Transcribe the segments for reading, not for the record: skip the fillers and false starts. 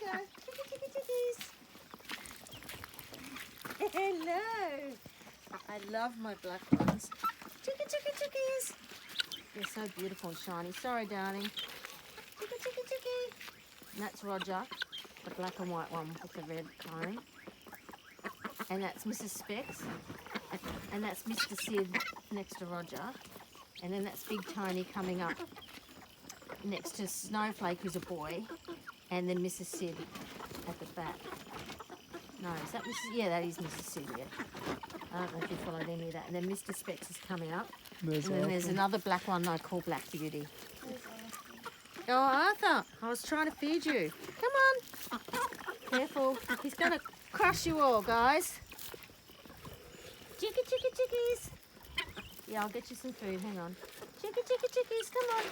you go. Chickies. Hello. I love my black ones. Chickies. They're so beautiful and shiny. Sorry, darling. Chickie. And that's Roger, the black and white one with the red tiny. And that's Mrs. Specs. And that's Mr. Sid next to Roger. And then that's Big Tony coming up next to Snowflake, who's a boy. And then Mrs. Sid at the back. No, is that Mrs. Yeah, that is Mrs. Sid, yeah. I don't know if you followed any of that. And then Mr. Specs is coming up. And then there's another black one I call Black Beauty. Oh, Arthur, I was trying to feed you. Come on. Careful. He's going to crush you all, guys. Chickies. Yeah, I'll get you some food. Hang on. Chickies, come on.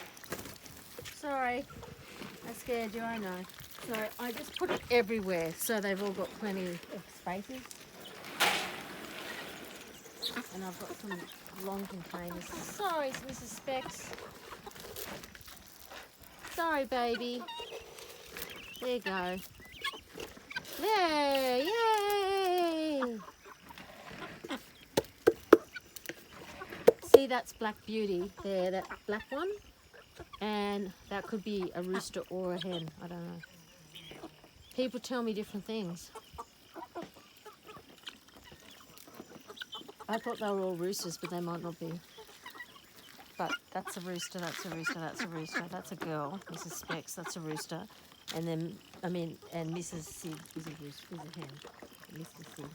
Sorry. I scared you, I know. So I just put it everywhere so they've all got plenty of spaces. And I've got some long containers. Sorry, Mrs. Specs. Sorry, baby. There you go. There, yay! See, that's Black Beauty there, that black one. And that could be a rooster or a hen, I don't know. People tell me different things. I thought they were all roosters, but they might not be. But that's a rooster, that's a rooster, that's a rooster, that's a girl, Mrs. Specs, that's a rooster. And then, and Mrs. Sid is a rooster, is a hen, Mr. Sid.